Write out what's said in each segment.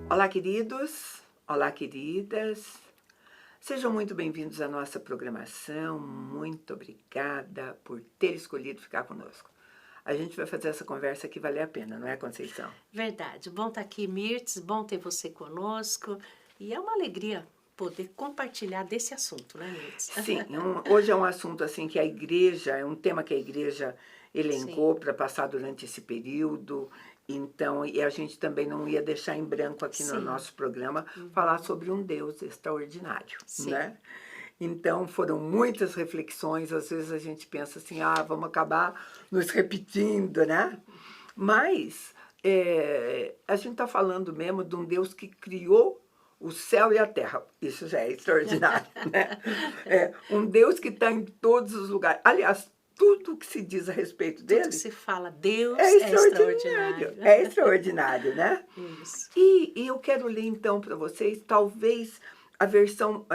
Olá, queridos! Olá, queridas! Sejam muito bem-vindos à nossa programação. Muito obrigada por ter escolhido ficar conosco. A gente vai fazer essa conversa que vale a pena, não é, Conceição? Verdade. Bom estar aqui, Mirtz. Bom ter você conosco. E é uma alegria poder compartilhar desse assunto, né, Mirtz? Sim, hoje é um assunto assim que a igreja, é um tema que a igreja elencou Sim, para passar durante esse período. Então, e a gente também não ia deixar em branco aqui no sim, nosso programa falar sobre um Deus extraordinário, sim. né? Então, foram muitas reflexões, às vezes a gente pensa assim, vamos acabar nos repetindo, né? Mas a gente está falando mesmo de um Deus que criou o céu e a terra. Isso já é extraordinário, né? É um Deus que está em todos os lugares. Aliás, tudo que se diz a respeito Tudo que dele se fala, é Deus é extraordinário. extraordinário. É extraordinário, né? Isso. E eu quero ler então para vocês, talvez a versão,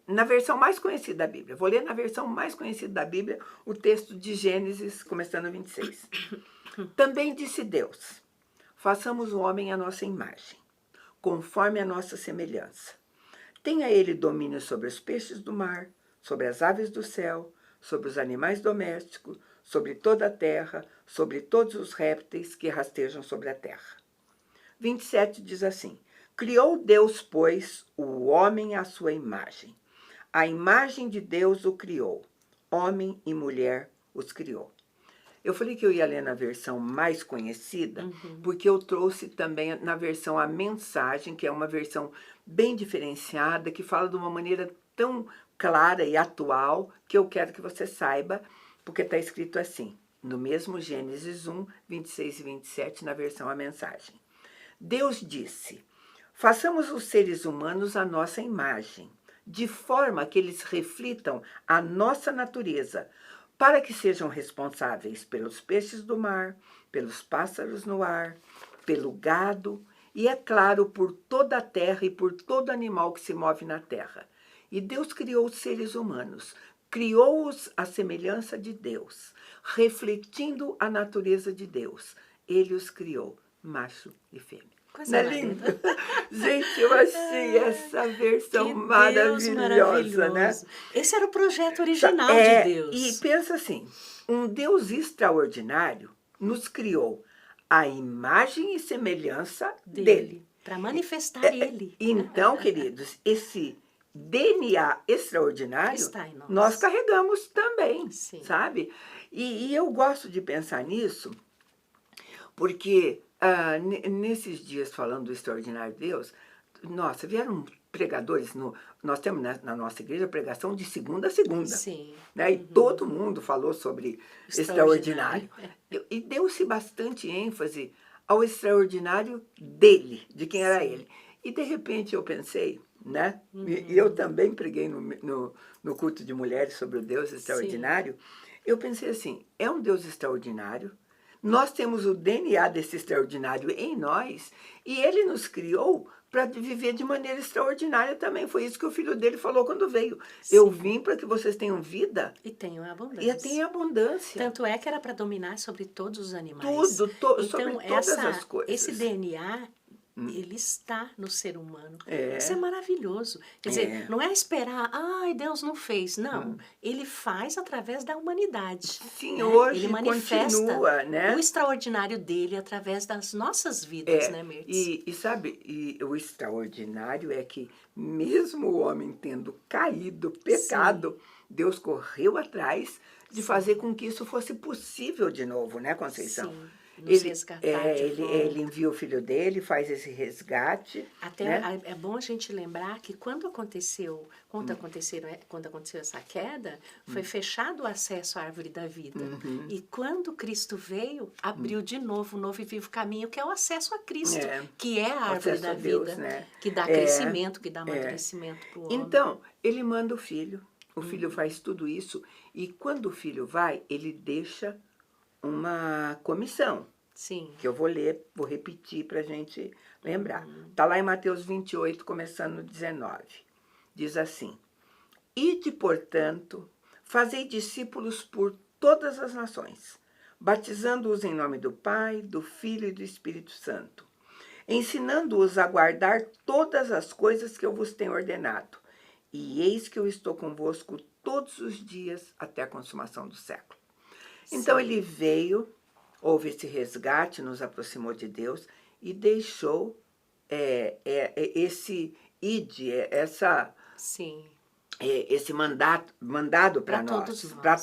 na versão mais conhecida da Bíblia. Vou ler na versão mais conhecida da Bíblia o texto de Gênesis, começando no 26. Também disse Deus: façamos o homem à nossa imagem, conforme a nossa semelhança. Tenha ele domínio sobre os peixes do mar, sobre as aves do céu, sobre os animais domésticos, sobre toda a terra, sobre todos os répteis que rastejam sobre a terra. 27 diz assim: criou Deus, pois, o homem à sua imagem. A imagem de Deus o criou. Homem e mulher os criou. Eu falei que eu ia ler na versão mais conhecida, porque eu trouxe também na versão a mensagem, que é uma versão bem diferenciada, que fala de uma maneira tão clara e atual, que eu quero que você saiba, porque está escrito assim, no mesmo Gênesis 1, 26 e 27, na versão a mensagem. Deus disse: façamos os seres humanos à nossa imagem, de forma que eles reflitam a nossa natureza, para que sejam responsáveis pelos peixes do mar, pelos pássaros no ar, pelo gado e, é claro, por toda a terra e por todo animal que se move na terra. E Deus criou os seres humanos, criou-os à semelhança de Deus, refletindo a natureza de Deus. Ele os criou, macho e fêmea. Não Coisa é mais lindo? linda. Gente, eu achei essa versão Que Deus maravilhosa, né? maravilhoso. Esse era o projeto original de E Deus. pensa assim, um Deus extraordinário nos criou a imagem e semelhança dele. Dele. Para manifestar Ele. Então, queridos, esse DNA extraordinário Está em nós nós. carregamos também, Sim. sabe? E eu gosto de pensar nisso, porque nesses dias falando do extraordinário Deus, nossa, vieram pregadores, nós temos na nossa igreja pregação de segunda a segunda, Sim. né? E todo mundo falou sobre extraordinário. Extraordinário. E deu-se bastante ênfase ao extraordinário dele, de quem era Sim. ele. E de repente eu pensei, né? E eu também preguei no culto de mulheres sobre o Deus Sim. extraordinário. Eu pensei assim, é um Deus extraordinário, nós temos o DNA desse extraordinário em nós e ele nos criou para viver de maneira extraordinária também. Foi isso que o filho dele falou quando veio. Eu Sim. vim para que vocês tenham vida E tenham e abundância. tenham abundância. Tanto é que era para dominar sobre todos os animais. Tudo, sobre Então, todas as esse coisas. DNA, ele está no ser humano. Isso é É, maravilhoso. Quer dizer, é. não é esperar, ai, Deus não fez. Não, ele faz através da humanidade. Sim, Né? Ele hoje manifesta continua, o né? extraordinário dele através das nossas vidas, né, Mirtz? E sabe, e o extraordinário é que mesmo o homem tendo caído, Sim, pecado, Deus correu atrás de fazer sim, com que isso fosse possível de novo, né, Conceição? sim. Nos resgatar de Ele volta. envia o filho dele, faz esse resgate, Até né? é bom a gente lembrar que quando aconteceu essa queda, foi fechado o acesso à árvore da vida. E quando Cristo veio, abriu de novo um novo e vivo caminho, que é o acesso a Cristo, É, que é a o árvore acesso da a Deus, vida, né? que dá É, crescimento, que dá é. amadurecimento para o homem. Então, ele manda o filho faz tudo isso, e quando o filho vai, ele deixa uma comissão, Sim. que eu vou ler, vou repetir para a gente lembrar. Está lá em Mateus 28, começando no 19. Diz assim: ide, portanto, fazei discípulos por todas as nações, batizando-os em nome do Pai, do Filho e do Espírito Santo, ensinando-os a guardar todas as coisas que eu vos tenho ordenado. E eis que eu estou convosco todos os dias até a consumação do século. Então ele veio, houve esse resgate, nos aproximou de Deus e deixou esse Sim. esse mandado para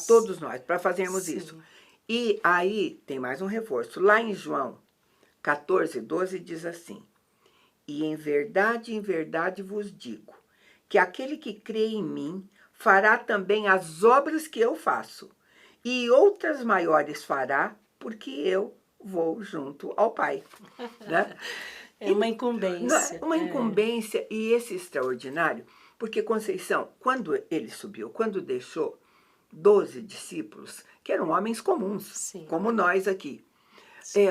todos nós, para fazermos isso. E aí tem mais um reforço. Lá em João 14:12 diz assim: e em verdade vos digo, que aquele que crê em mim fará também as obras que eu faço, e outras maiores fará, porque eu vou junto ao Pai. Né? É uma incumbência. Uma incumbência, e esse extraordinário, porque Conceição, quando ele subiu, quando deixou 12 discípulos, que eram homens comuns, sim, como nós aqui,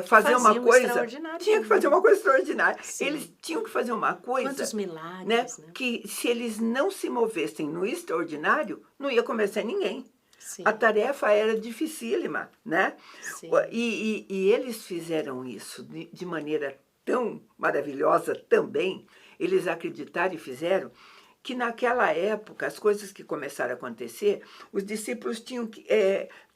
fazer uma coisa, tinha que fazer uma coisa extraordinária. Sim. Eles tinham que fazer uma coisa. Quantos milagres, né? Que se eles não se movessem no extraordinário, não ia começar ninguém. Sim. A tarefa era dificílima, né? Sim. E eles fizeram isso de maneira tão maravilhosa também. Eles acreditaram e fizeram que naquela época, as coisas que começaram a acontecer, os discípulos tinham que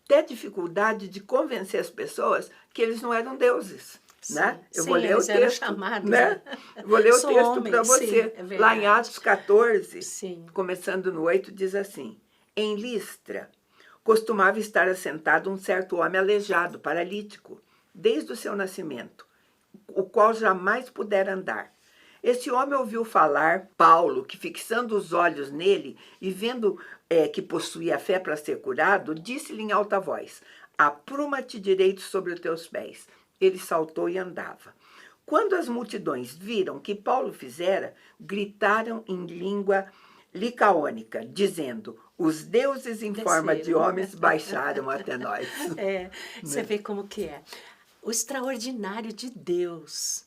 ter dificuldade de convencer as pessoas que eles não eram deuses. Sim, né? Eu sim, vou ler o texto. Chamados, né? Vou ler o texto homens, para você. Sim, lá em Atos 14, sim, começando no 8, diz assim: em Listra costumava estar assentado um certo homem aleijado, paralítico, desde o seu nascimento, o qual jamais pudera andar. Esse homem ouviu falar Paulo, que fixando os olhos nele e vendo que possuía fé para ser curado, disse-lhe em alta voz: apruma-te direito sobre os teus pés. Ele saltou e andava. Quando as multidões viram que Paulo fizera, gritaram em língua licaônica, dizendo: os deuses em forma de homens baixaram até nós. Você vê como que é. O extraordinário de Deus.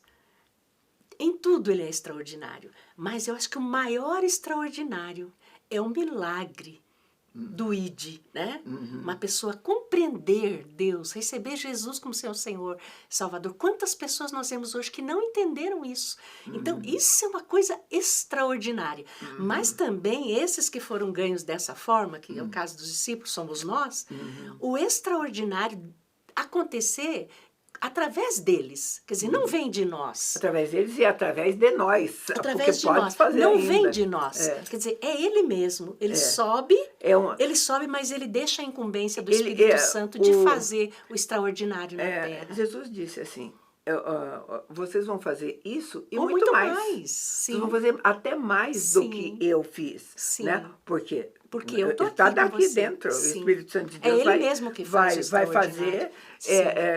Em tudo ele é extraordinário, mas eu acho que o maior extraordinário é o milagre do ID, né? Uma pessoa compreender Deus, receber Jesus como seu Senhor, Salvador. Quantas pessoas nós vemos hoje que não entenderam isso? Então, isso é uma coisa extraordinária. Mas também esses que foram ganhos dessa forma, que é o caso dos discípulos, somos nós, o extraordinário acontecer através deles, quer dizer, não vem de nós. Através deles e através de nós. Através de nós. Não vem de nós. Quer dizer, é ele mesmo. Ele sobe, mas ele deixa a incumbência do Espírito Santo de fazer o extraordinário na terra. Jesus disse assim: vocês vão fazer isso e muito mais. Vocês vão fazer até mais do que eu fiz. Sim. Né? Porque eu estou está daqui dentro. Sim. O Espírito Santo de Deus ele mesmo que vai fazer,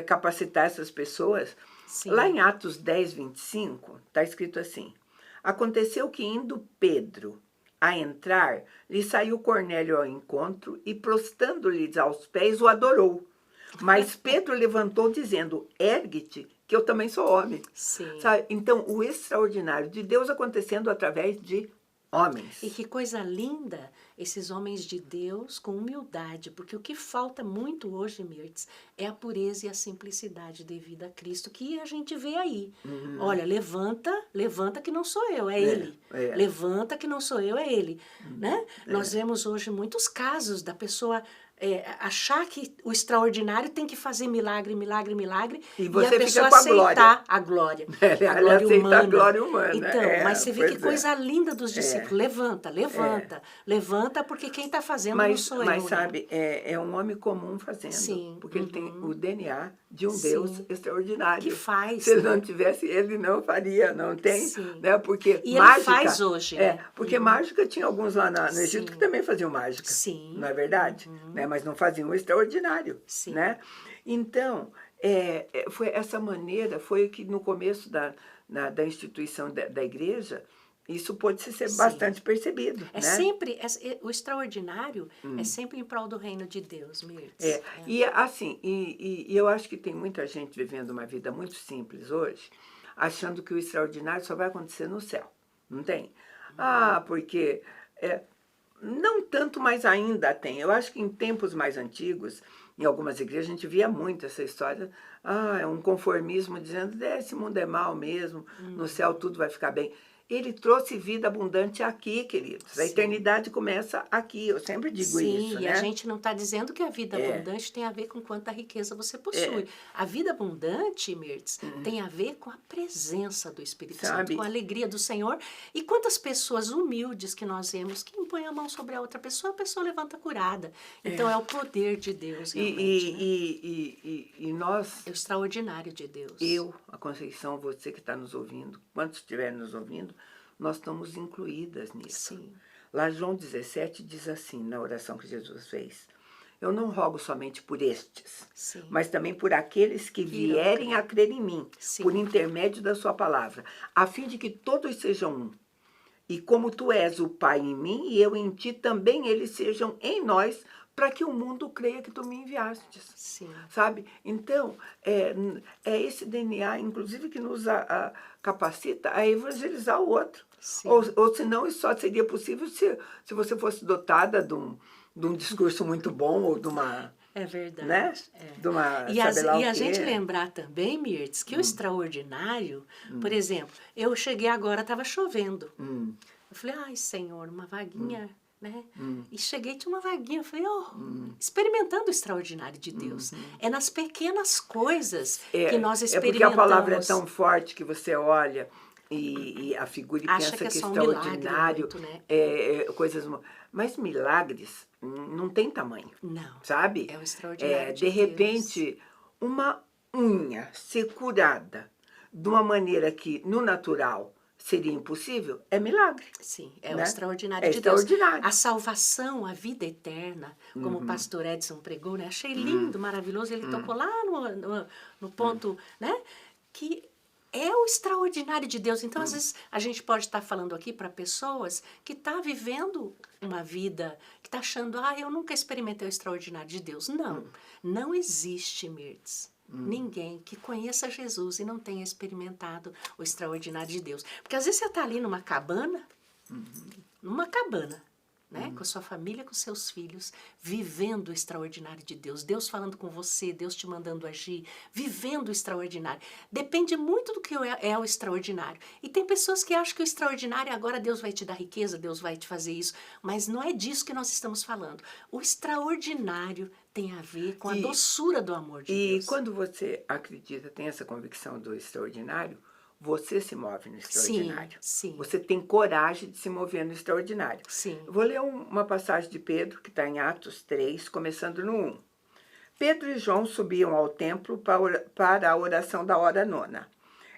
capacitar essas pessoas. Sim. Lá em Atos 10:25, está escrito assim: aconteceu que indo Pedro a entrar, lhe saiu Cornélio ao encontro e, prostando-lhes aos pés, o adorou. Mas Pedro levantou dizendo: ergue-te, que eu também sou homem. Sim. Sabe? Então, o extraordinário de Deus acontecendo através de homens. E que coisa linda esses homens de Deus com humildade, porque o que falta muito hoje, Mirtz, é a pureza e a simplicidade devida a Cristo, que a gente vê aí. Olha, levanta que não sou eu, é Ele. Levanta que não sou eu, é Ele. Né? Nós vemos hoje muitos casos da pessoa achar que o extraordinário tem que fazer milagre, e a pessoa fica com aceitar a glória. A glória humana. A glória humana. Então, mas você vê que coisa linda dos discípulos. Levanta, porque quem está fazendo não sou eu. Mas sabe, é um homem comum fazendo. Sim. Porque ele tem o DNA de um Deus extraordinário. Que faz. Se ele não tivesse, ele não faria, não tem. Sim. Né? Porque e mágica, ele faz hoje. Porque mágica tinha alguns lá no Egito que também faziam mágica. Sim. Não é verdade? Né? Mas não faziam o extraordinário. Sim. Né? Então, foi essa maneira, foi que no começo da instituição da igreja, isso pode ser bastante percebido. É né? sempre, o extraordinário é sempre em prol do reino de Deus, Mirtz. E assim, e eu acho que tem muita gente vivendo uma vida muito simples hoje, achando que o extraordinário só vai acontecer no céu. Não tem? Porque não tanto, mas ainda tem. Eu acho que em tempos mais antigos, em algumas igrejas a gente via muito essa história, é um conformismo dizendo, esse mundo é mau mesmo, no céu tudo vai ficar bem. Ele trouxe vida abundante aqui, queridos. A eternidade começa aqui, eu sempre digo isso, Sim, e né? a gente não está dizendo que a vida abundante tem a ver com quanta riqueza você possui. A vida abundante, Mirtz, tem a ver com a presença do Espírito Santo, com a alegria do Senhor. E quantas pessoas humildes que nós vemos que impõem a mão sobre a pessoa levanta curada. Então é o poder de Deus, realmente. E nós... É o extraordinário de Deus. Eu, a Conceição, você que está nos ouvindo, quantos estiverem nos ouvindo, nós estamos incluídas nisso. Sim. Lá João 17 diz assim, na oração que Jesus fez, eu não rogo somente por estes, Sim. mas também por aqueles que vierem a crer em mim, Sim. por intermédio da sua palavra, a fim de que todos sejam um. E como tu és o Pai em mim e eu em ti, também eles sejam em nós, para que o mundo creia que tu me enviastes. Sim. Sabe? Então, é esse DNA, inclusive, que nos capacita a evangelizar o outro. Ou senão, isso só seria possível se você fosse dotada de um discurso muito bom ou de uma... É verdade. Né? De uma, e a gente lembrar também, Mirtz, que o extraordinário, por exemplo, eu cheguei agora, estava chovendo. Eu falei, ai, Senhor, uma vaguinha... Né? E cheguei, tinha uma vaguinha, eu falei, experimentando o extraordinário de Deus. É nas pequenas coisas que nós experimentamos. É porque a palavra é tão forte que você olha e a figura e acha pensa que é extraordinário, muito, né? coisas... Mas milagres não tem tamanho. Não. Sabe? É o extraordinário de de repente, uma unha ser curada de uma maneira que, no natural... seria impossível, é milagre. Sim, é né? o extraordinário de Deus. Extraordinário. A salvação, a vida eterna, como o pastor Edson pregou, né? Achei lindo, maravilhoso. Ele tocou lá no ponto, né? Que é o extraordinário de Deus. Então, às vezes, a gente pode estar falando aqui para pessoas que estão vivendo uma vida, que está achando, eu nunca experimentei o extraordinário de Deus. Não, não existe, Mirtz. Ninguém que conheça Jesus e não tenha experimentado o extraordinário de Deus. Porque às vezes você está ali numa cabana, né? Com a sua família, com seus filhos, vivendo o extraordinário de Deus. Deus falando com você, Deus te mandando agir, vivendo o extraordinário. Depende muito do que é o extraordinário. E tem pessoas que acham que o extraordinário, agora Deus vai te dar riqueza, Deus vai te fazer isso. Mas não é disso que nós estamos falando. O extraordinário tem a ver com a doçura do amor de Deus. E quando você acredita, tem essa convicção do extraordinário, você se move no extraordinário. Sim. Você tem coragem de se mover no extraordinário. Sim. Eu vou ler uma passagem de Pedro, que está em Atos 3, começando no 1. Pedro e João subiam ao templo para a oração da hora nona.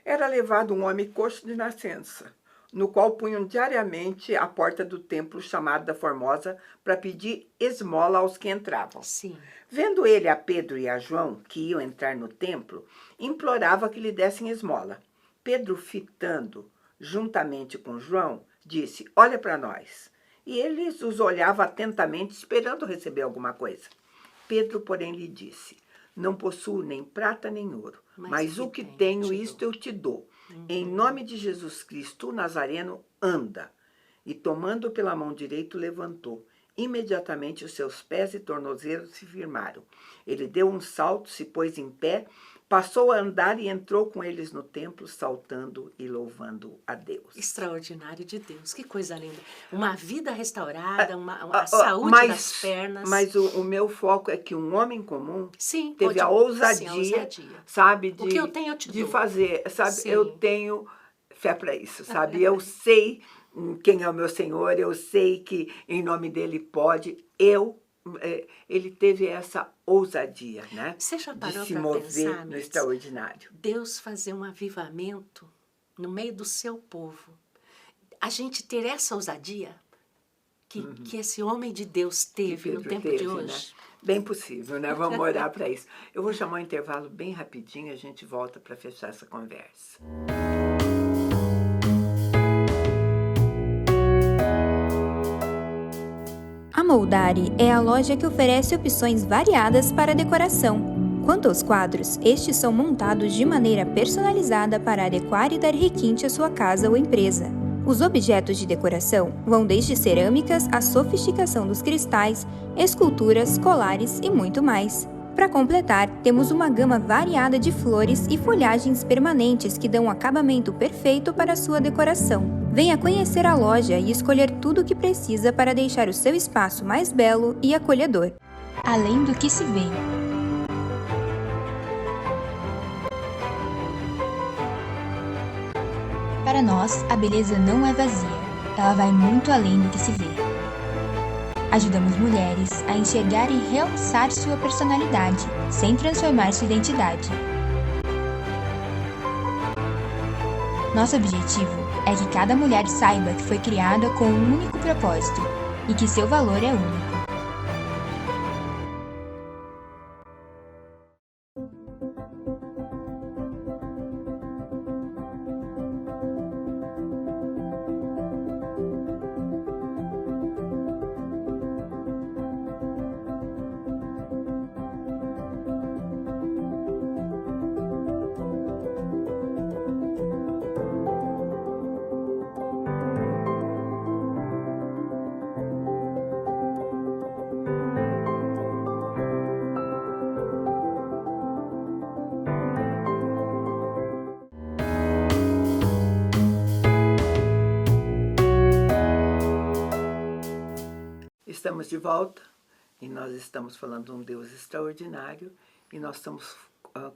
Era levado um homem coxo de nascença, no qual punham diariamente a porta do templo chamada Formosa para pedir esmola aos que entravam. Sim. Vendo ele a Pedro e a João, que iam entrar no templo, implorava que lhe dessem esmola. Pedro, fitando juntamente com João, disse, olha para nós. E eles os olhavam atentamente, esperando receber alguma coisa. Pedro, porém, lhe disse, não possuo nem prata nem ouro, mas o que tenho, isto eu te dou. Em nome de Jesus Cristo, o Nazareno, anda. E tomando pela mão direita, levantou. Imediatamente os seus pés e tornozelos se firmaram. Ele deu um salto, se pôs em pé, passou a andar e entrou com eles no templo, saltando e louvando a Deus. Extraordinário de Deus, que coisa linda. Uma vida restaurada, a saúde das pernas. Mas o meu foco é que um homem comum teve a ousadia, sabe, o que eu tenho, eu te de dou. fazer, sabe, Sim. eu tenho fé para isso, sabe, eu sei quem é o meu Senhor, eu sei que em nome dele pode, ele teve essa ousadia, né? Você já parou de se para mover pensar, no extraordinário. Deus fazer um avivamento no meio do seu povo. A gente ter essa ousadia que esse homem de Deus teve no tempo de hoje. Né? Bem possível, né? Vamos orar para isso. Eu vou chamar um intervalo bem rapidinho e a gente volta para fechar essa conversa. A Moldari é a loja que oferece opções variadas para decoração. Quanto aos quadros, estes são montados de maneira personalizada para adequar e dar requinte à sua casa ou empresa. Os objetos de decoração vão desde cerâmicas à sofisticação dos cristais, esculturas, colares e muito mais. Para completar, temos uma gama variada de flores e folhagens permanentes que dão um acabamento perfeito para a sua decoração. Venha conhecer a loja e escolher tudo o que precisa para deixar o seu espaço mais belo e acolhedor. Além do que se vê. Para nós, a beleza não é vazia, ela vai muito além do que se vê. Ajudamos mulheres a enxergar e realçar sua personalidade, sem transformar sua identidade. Nosso objetivo é que cada mulher saiba que foi criada com um único propósito e que seu valor é único. Estamos de volta e nós estamos falando de um Deus extraordinário e nós estamos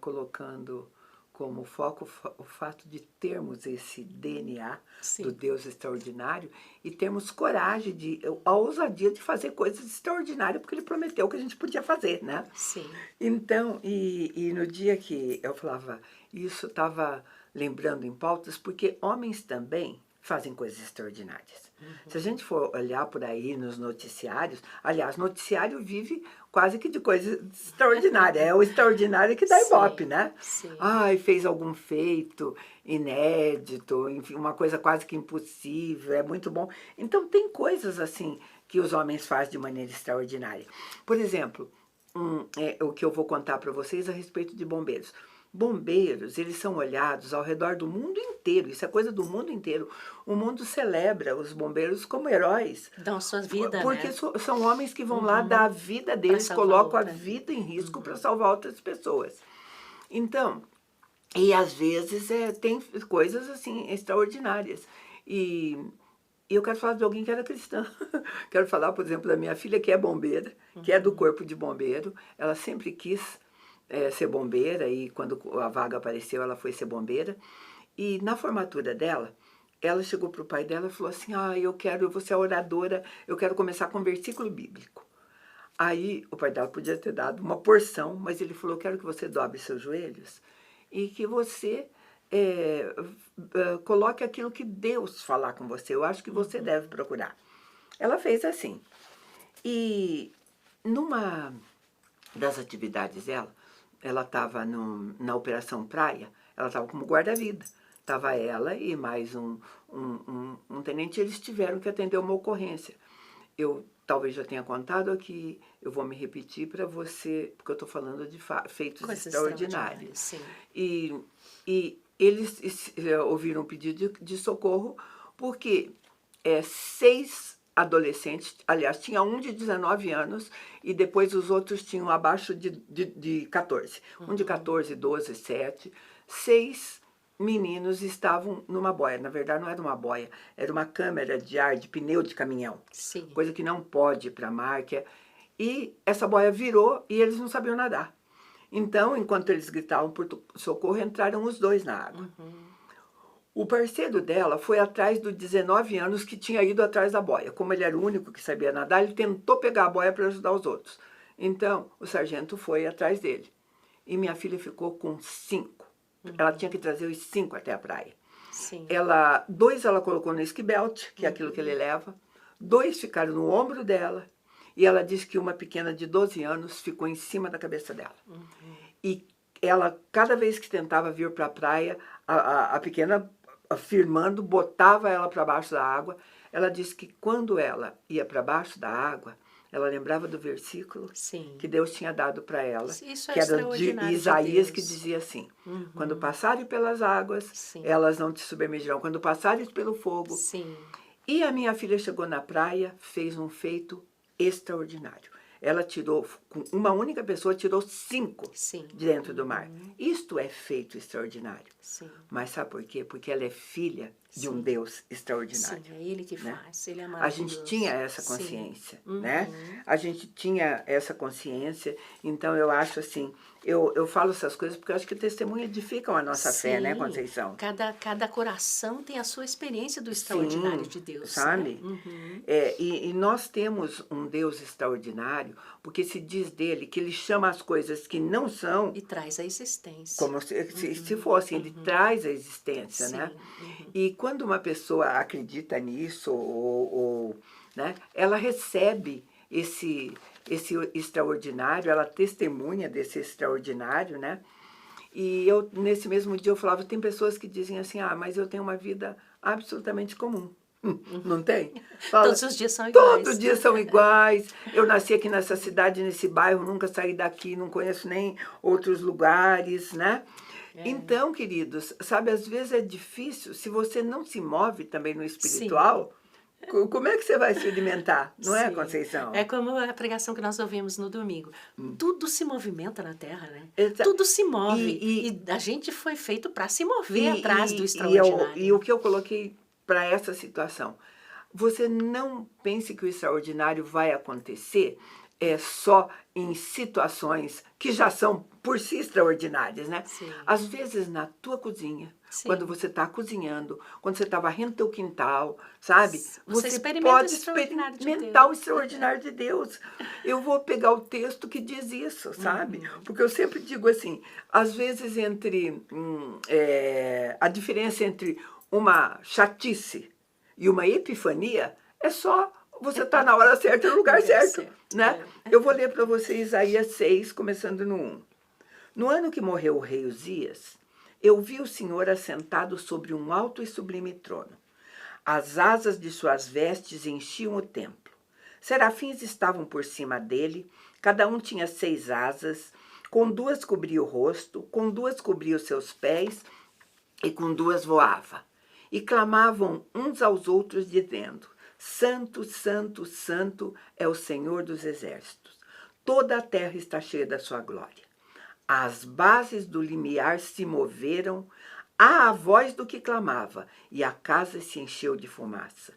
colocando como foco o fato de termos esse DNA Sim. do Deus extraordinário e termos coragem, a ousadia de fazer coisas extraordinárias, porque Ele prometeu que a gente podia fazer, né? Sim. Então, e no dia que eu falava isso, estava lembrando em pautas, porque homens também fazem coisas extraordinárias. Se a gente for olhar por aí nos noticiários, aliás, noticiário vive quase que de coisa extraordinária, é o extraordinário que dá ibope, né? Sim. Ai, fez algum feito inédito, enfim, uma coisa quase que impossível, é muito bom. Então, tem coisas assim que os homens fazem de maneira extraordinária. Por exemplo, o que eu vou contar para vocês a respeito de bombeiros. Bombeiros, eles são olhados ao redor do mundo inteiro, isso é coisa do mundo inteiro. O mundo celebra os bombeiros como heróis. Dão sua vida, porque né? são homens que vão lá dar a vida deles, colocam a vida em risco para salvar outras pessoas. Então, e às vezes tem coisas assim extraordinárias. E eu quero falar de alguém que era cristã. Quero falar, por exemplo, da minha filha, que é bombeira, que é do corpo de bombeiro. Ela sempre quis ser bombeira e quando a vaga apareceu, ela foi ser bombeira. E na formatura dela, ela chegou para o pai dela e falou assim, eu vou ser a oradora, eu quero começar com um versículo bíblico. Aí o pai dela podia ter dado uma porção, mas ele falou, quero que você dobre seus joelhos e que você coloque aquilo que Deus falar com você. Eu acho que você deve procurar. Ela fez assim. E numa das atividades dela, ela estava na Operação Praia, ela estava como guarda-vida. Estava ela e mais um tenente, eles tiveram que atender uma ocorrência. Eu talvez já tenha contado aqui, eu vou me repetir para você, porque eu estou falando de feitos Coisas extraordinários. Sim. E eles ouviram um pedido de socorro, porque 6 adolescentes, aliás, tinha um de 19 anos e depois os outros tinham abaixo de 14. Um de 14, 12, 7. 6 meninos estavam numa boia. Na verdade, não era uma boia, era uma câmara de ar de pneu de caminhão. Sim. Coisa que não pode ir para a mar. E essa boia virou e eles não sabiam nadar. Então, enquanto eles gritavam por socorro, entraram os 2 na água. O parceiro dela foi atrás dos 19 anos que tinha ido atrás da boia. Como ele era o único que sabia nadar, ele tentou pegar a boia para ajudar os outros. Então, o sargento foi atrás dele. E minha filha ficou com 5. Ela tinha que trazer os 5 até a praia. Sim. 2 ela colocou no esquibelt, que é aquilo que ele leva. 2 ficaram no ombro dela. E ela disse que uma pequena de 12 anos ficou em cima da cabeça dela. E ela, cada vez que tentava vir para a praia, a pequena, firmando, botava ela para baixo da água. Ela disse que quando ela ia para baixo da água, ela lembrava do versículo que Deus tinha dado para ela, Isso que era de Isaías, de que dizia assim, quando passarem pelas águas, Sim. elas não te submergirão, quando passares pelo fogo. Sim. E a minha filha chegou na praia, fez um feito extraordinário. ela tirou, com uma única pessoa, tirou 5 Sim. de dentro do mar. Isto é feito extraordinário. Sim. Mas sabe por quê? Porque ela é filha de um Sim. Deus extraordinário. Sim, é ele que né? faz, ele é A maravilhoso. gente tinha essa Sim. consciência, né? A gente tinha essa consciência, então eu acho assim, eu falo essas coisas porque eu acho que o testemunho edificam a nossa fé, né, Sim. Conceição? Cada coração tem a sua experiência do extraordinário Sim, de Deus. sabe? Né? E nós temos um Deus extraordinário, porque se diz dele que ele chama as coisas que não são, E traz a existência. como se fossem, ele traz a existência, Sim. né? E quando uma pessoa acredita nisso, né, ela recebe esse extraordinário, ela testemunha desse extraordinário, né? E eu, nesse mesmo dia, eu falava, tem pessoas que dizem assim, mas eu tenho uma vida absolutamente comum. Não tem? Fala, Todos os dias são iguais. Todos os dias são iguais. Eu nasci aqui nessa cidade, nesse bairro, nunca saí daqui, não conheço nem outros lugares, né? Então, queridos, sabe, às vezes é difícil, se você não se move também no espiritual, como é que você vai se alimentar? Não é, Conceição? É como a pregação que nós ouvimos no domingo. Tudo se movimenta na Terra, né? Exato. Tudo se move. E a gente foi feito para se mover atrás do extraordinário. E o que eu coloquei para essa situação, você não pense que o extraordinário vai acontecer só em situações que já são por si extraordinárias, né? Sim. Às vezes na tua cozinha, Sim. quando você está cozinhando, quando você está varrendo teu quintal, sabe? Você experimenta pode o extraordinário de experimentar Deus. o extraordinário de Deus. Eu vou pegar o texto que diz isso, sabe? Porque eu sempre digo assim, às vezes a diferença entre uma chatice e uma epifania é só você estar na hora certa e no lugar certo, né? Eu vou ler para você Isaías 6, começando no 1. No ano que morreu o rei Uzias, eu vi o Senhor assentado sobre um alto e sublime trono. As asas de suas vestes enchiam o templo. Serafins estavam por cima dele, cada um tinha 6 asas, com 2 cobria o rosto, com 2 cobria os seus pés e com 2 voava. E clamavam uns aos outros, dizendo, Santo, Santo, Santo é o Senhor dos exércitos. Toda a terra está cheia da sua glória. As bases do limiar se moveram, à voz do que clamava, e a casa se encheu de fumaça.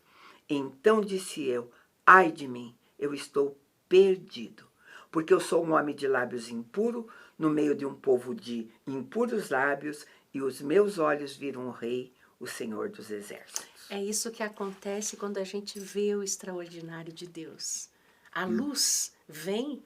Então disse eu, ai de mim, eu estou perdido, porque eu sou um homem de lábios impuro, no meio de um povo de impuros lábios, e os meus olhos viram o Rei, o Senhor dos exércitos. É isso que acontece quando a gente vê o extraordinário de Deus. A luz vem,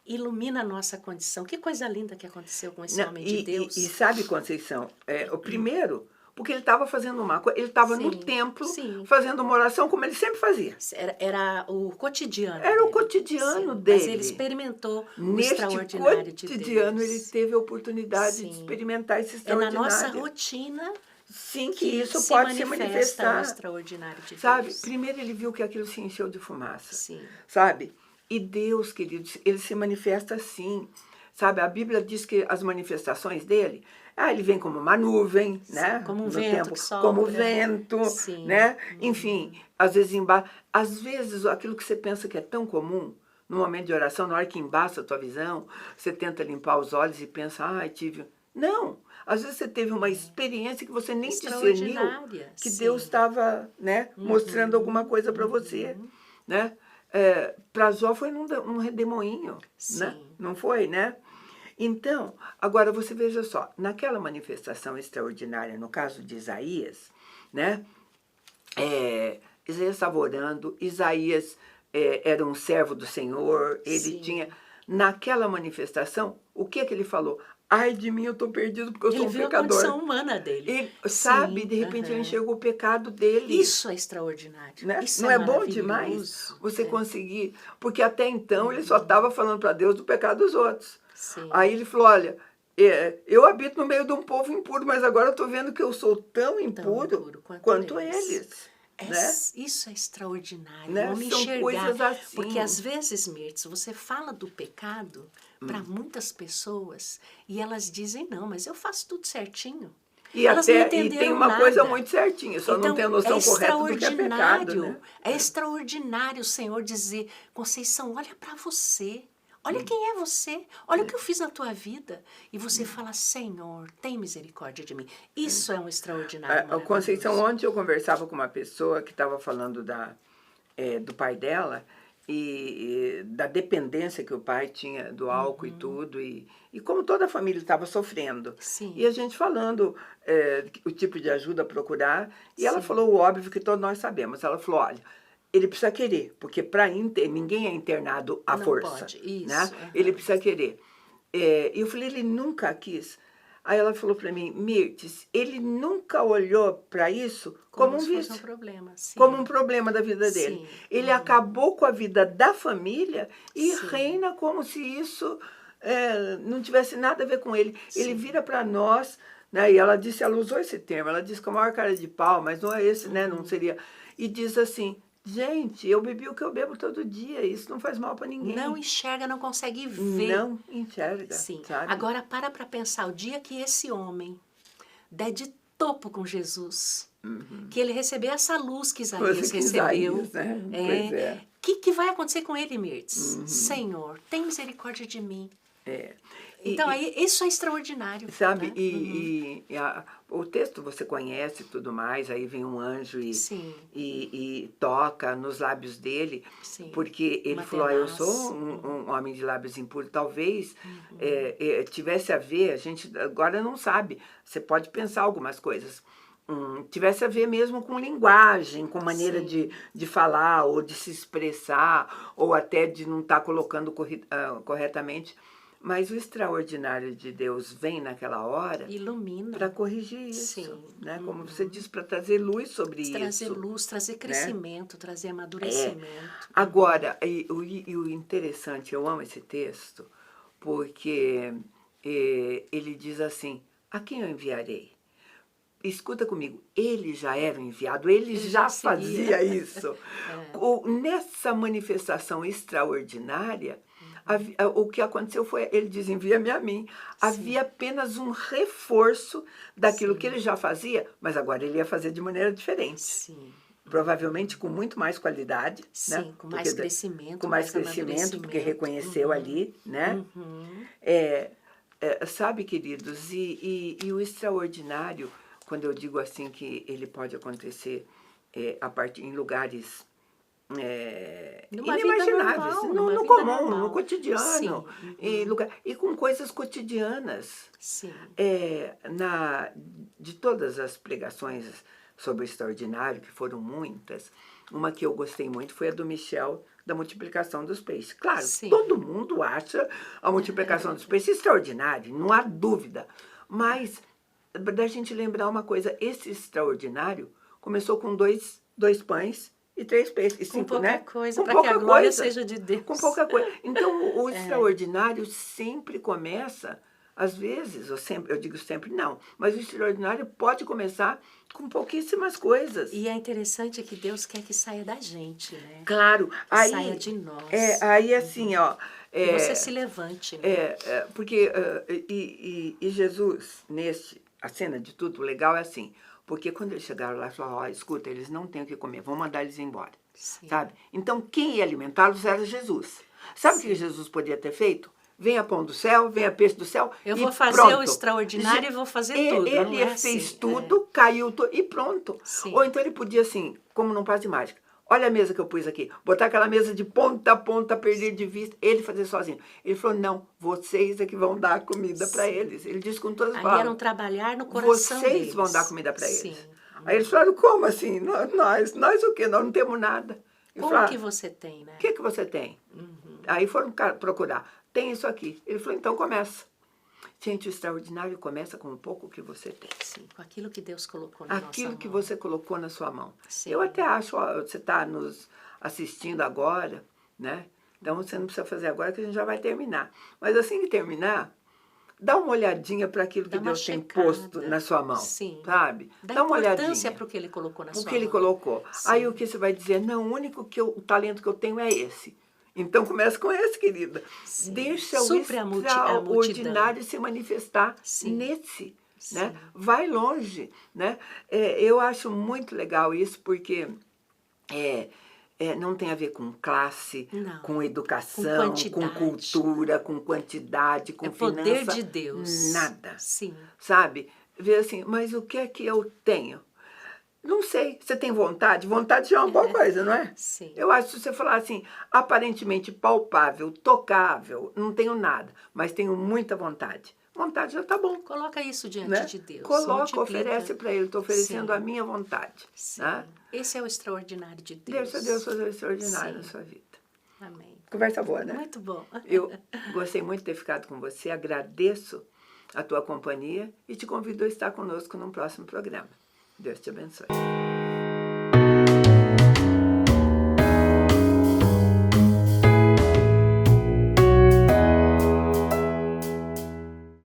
ilumina a nossa condição. Que coisa linda que aconteceu com esse homem de Deus. E sabe, Conceição, o primeiro, porque ele estava fazendo uma coisa, ele estava no templo, fazendo uma oração como ele sempre fazia. Era o cotidiano Era dele. o cotidiano dele. Mas ele experimentou o extraordinário de Deus. Neste cotidiano ele teve a oportunidade de experimentar esse extraordinário. É na nossa rotina que isso pode se manifestar. O extraordinário de Deus. Sabe, primeiro ele viu que aquilo se encheu de fumaça. Sim. Sabe? E Deus, queridos, ele se manifesta assim. Sabe, a Bíblia diz que as manifestações dele, ele vem como uma nuvem, né? Como um no vento tempo, que sopra. como vento, né? Enfim, às vezes aquilo que você pensa que é tão comum, no momento de oração, na hora que embaça a tua visão, você tenta limpar os olhos e pensa, tive... Não! Às vezes você teve uma experiência que você nem discerniu que Deus estava, né, mostrando alguma coisa para você, né? Para Jó foi num redemoinho, né? Não foi, né? Então, agora você veja só, naquela manifestação extraordinária, no caso de Isaías, né? Isaías estava orando, Isaías era um servo do Senhor, ele tinha... Naquela manifestação, o que ele falou? Ai de mim, eu estou perdido porque eu sou um pecador. Ele viu a condição humana dele. Sabe, de repente ele enxergou o pecado dele. Isso é extraordinário. Né? Isso não é bom demais você conseguir? Porque até então ele só estava falando para Deus do pecado dos outros. Aí ele falou, olha, eu habito no meio de um povo impuro, mas agora eu estou vendo que eu sou tão impuro quanto eles. Né? Isso é extraordinário. Né? Vamos São enxergar. coisas assim. Porque às vezes, Mirtz, você fala do pecado para muitas pessoas e elas dizem, não, mas eu faço tudo certinho. E Elas não até entenderam e tem uma nada. coisa muito certinha, só Então, não tem a noção correta do que é pecado, né? É extraordinário o Senhor dizer, Conceição, olha para você. Olha quem é você. Olha o que eu fiz na tua vida. E você fala, Senhor, tem misericórdia de mim. Isso é um extraordinário, A Conceição, maravilhoso. ontem eu conversava com uma pessoa que estava falando do pai dela e da dependência que o pai tinha do álcool e tudo, e como toda a família estava sofrendo. Sim. E a gente falando o tipo de ajuda a procurar, e ela Sim. falou o óbvio que todos nós sabemos. Ela falou, olha, ele precisa querer, porque para ninguém é internado à Não força. pode, isso, Né? aham. Ele precisa querer. E eu falei, ele nunca quis. Aí ela falou para mim, Mirtes, ele nunca olhou para isso como um se fosse vício, um problema. Sim. como um problema da vida dele. Sim. Ele acabou com a vida da família e Sim. reina como se isso não tivesse nada a ver com ele. Ele Sim. vira para nós, né? E ela disse, ela usou esse termo, ela disse com a maior cara de pau, mas não é esse, né? Não seria. E diz assim, gente, eu bebi o que eu bebo todo dia, isso não faz mal para ninguém. Não enxerga, não consegue ver. Não enxerga, Sim. sabe? Agora, para pensar, o dia que esse homem der de topo com Jesus, que ele receber essa luz que Isaías Coisa que recebeu, Isaías, né? Pois é. que vai acontecer com ele, Mirtes? Senhor, tem misericórdia de mim. Então, aí, isso é extraordinário. Sabe, né? e o texto você conhece e tudo mais, aí vem um anjo Sim. e toca nos lábios dele, Sim. porque ele Uma falou, eu tenaz. sou um homem de lábios impuros, talvez tivesse a ver, a gente agora não sabe, você pode pensar algumas coisas, tivesse a ver mesmo com linguagem, com maneira de falar, ou de se expressar, ou até de não estar colocando corretamente. Mas o extraordinário de Deus vem naquela hora Ilumina. para corrigir isso, Sim. né? Como você diz, para trazer luz sobre isso. Trazer luz, trazer crescimento, trazer amadurecimento. Agora, e o interessante, eu amo esse texto, porque ele diz assim, a quem eu enviarei? Escuta comigo, ele já era enviado, ele já fazia isso. Nessa manifestação extraordinária, o que aconteceu foi, ele diz, envia-me a mim. Havia apenas um reforço daquilo que ele já fazia, mas agora ele ia fazer de maneira diferente. Sim. Provavelmente com muito mais qualidade. Sim, né? com mais crescimento. Com mais crescimento, porque reconheceu ali, né? Sabe, queridos, e o extraordinário, quando eu digo assim que ele pode acontecer em lugares inimagináveis, no comum, no cotidiano, e com coisas cotidianas. Sim. De todas as pregações sobre o extraordinário, que foram muitas, uma que eu gostei muito foi a do Michel, da multiplicação dos peixes. Claro, todo mundo acha a multiplicação dos peixes extraordinária, não há dúvida, mas da gente lembrar uma coisa, esse extraordinário começou com dois pães e 3 peixes. E 5, com pouca né? coisa, para que a glória seja de Deus. Com pouca coisa. Então, o extraordinário sempre começa, às vezes, eu digo sempre não, mas o extraordinário pode começar com pouquíssimas coisas. E é interessante que Deus quer que saia da gente, né? Claro. Aí, saia de nós. Aí assim, ó... que você se levante, né? Porque Jesus, a cena de tudo, o legal é assim, porque quando eles chegaram lá, falaram, escuta, eles não têm o que comer, vamos mandar eles embora, sabe? Então, quem ia alimentá-los era Jesus. Sabe o que Jesus podia ter feito? Venha pão do céu, venha peixe do céu eu e vou fazer pronto. O extraordinário e vou fazer tudo. Ele fez tudo, caiu tudo e pronto. Sim. Ou então ele podia assim, como num passe de mágica, olha a mesa que eu pus aqui, botar aquela mesa de ponta a ponta, perder de vista, ele fazer sozinho. Ele falou, não, vocês é que vão dar comida para eles. Ele disse com todas as palavras. Aí eram trabalhar no coração vocês deles. Vão dar comida para Sim. eles. Aí eles falaram, como assim? Nós o quê? Nós não temos nada. Como que você tem, né? O que você tem? Aí foram procurar. Tem isso aqui. Ele falou, então começa. Gente, o extraordinário começa com um pouco que você tem. Sim, com aquilo que Deus colocou na nossa mão. Aquilo que você colocou na sua mão. Sim. Eu até acho, você está nos assistindo agora, né? Então você não precisa fazer agora que a gente já vai terminar. Mas assim que terminar, dá uma olhadinha para aquilo que Deus tem posto na sua mão. Sim. Sabe? Dá uma importância para o que Ele colocou na sua mão. O que Ele colocou. Sim. Aí o que você vai dizer? Não, o único o talento que eu tenho é esse. Então começa com esse, querida. Sim. Deixa Supre o extraordinário se manifestar Sim. nesse. né? Vai longe, né? Eu acho muito legal isso, porque não tem a ver com classe, Não. com educação, com quantidade. cultura, com quantidade, com finança. É poder de Deus. Nada. Sim. Sabe? Ver assim, mas o que é que eu tenho? Não sei. Você tem vontade? Vontade já é uma boa coisa, não é? Sim. Eu acho que se você falar assim, aparentemente palpável, tocável, não tenho nada, mas tenho muita vontade. Vontade já está bom. Coloca isso diante Né? de Deus. Coloca, multiplica. oferece para Ele. Estou oferecendo Sim. a minha vontade. Sim. Né? Esse é o extraordinário de Deus. Deixa Deus fazer o extraordinário na Sim. sua vida. Amém. Conversa boa, né? Muito bom. Eu gostei muito de ter ficado com você, agradeço a tua companhia e te convido a estar conosco num próximo programa. Deus te abençoe.